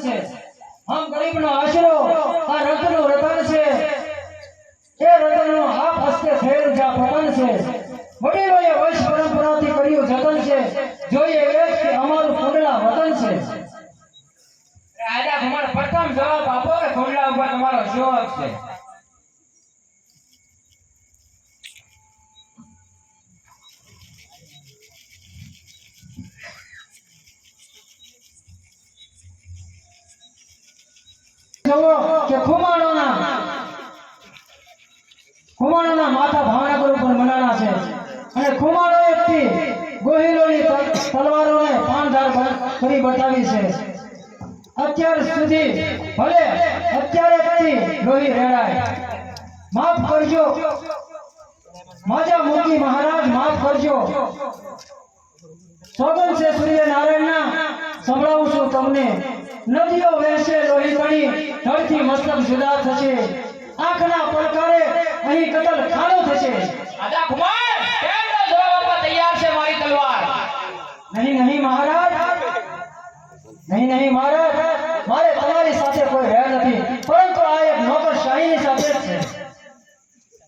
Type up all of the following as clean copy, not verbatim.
છે हम गरीबનો આશરો આ રત્નનું રતન છે એ રતનનો આપ હસ્તે થયેલ જા પતન છે વડીલોએ વંશ પરંપરાથી કર્યું જતન છે જોઈએ એક કે અમારું કુંડલા વતન છે રાજા તમારો પ્રથમ જવાબ આપો કે કુંડલા ઉપર તમારો શું હક છે કે ખુમાણોના માથા ભાવનગર ઉપર મંડાણા છે અને ખુમાણો એકથી ગોહિલોની તલવારોને પાનધાર કરી બતાવી છે અત્યાર સુધી ભલે અત્યારે કદી લોહી રેડાય માફ કરજો માજા મૂકી મહારાજ માફ કરજો સોગન છે સૂર્યનારાયણના સંભળાવું છું તમને નદીઓ વહેશે લોહી તણી ધરતી મસ્તક જુદા થશે આંખના પડકારે અહીં કતલ ખાનો થશે રાજા કુમાર કેમનો જવાબ આપવા તૈયાર છે મારી તલવાર નહીં મહારાજ નહીં મહારાજ મારે તમારી સાથે કોઈ વેર નથી પરંતુ આ એક નોકરશાહીની સાથે જ છે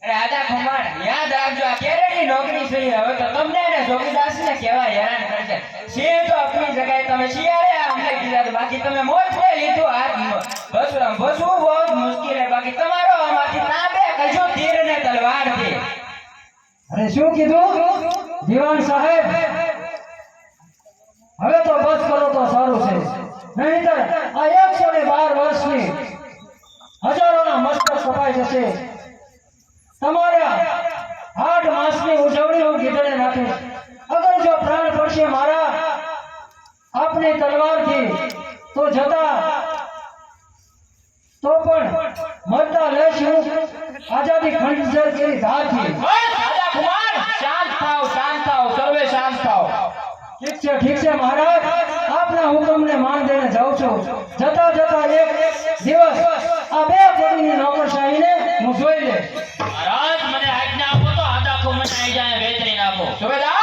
રાજા કુમાર યાદ રાખજો આ કેરેની નોકરી છે હવે તો તમને ને જોગીદાસને કેવા હેરાન કરશે સિંહ તો આપણી જગ્યાએ તમે શિયાળે અમને કીધા બાકી તમે મોજ લઈ લીધું હાથ બસુરામ બસવું બહુ મુશ્કેલ છે બાકી તમારો આમાંથી તાબે કજો તીર ને તલવાર થી અરે શું કીધું દીવાન સાહેબ હવે તો બસ કરો તો સારું છે નહીંતર આ 112 વર્ષની હજારોના મસ્તક કપાઈ જશે તમારા 8 માસની ઉજવણી હું ગીધડે નાખીશ અગર જો પ્રાણ પડશે મારા આપની તલવારથી તો જતા તો પણ મરતા લેશ હું આઝાદી ખંડજર કેરી ધારથી રાજા કુમાર શાંત થાઓ સર્વે શાંત થાઓ ઠીક છે મહારાજ આપના હુકમને માન દઈને જાઉં છું જતા એક દિવસ આ બે પગની નોકરશાહીને હું જોઈ લે મહારાજ મને આજ્ઞા આપો તો આદા કો મને આઈ જાય વેતરી નાખો સુબેદાર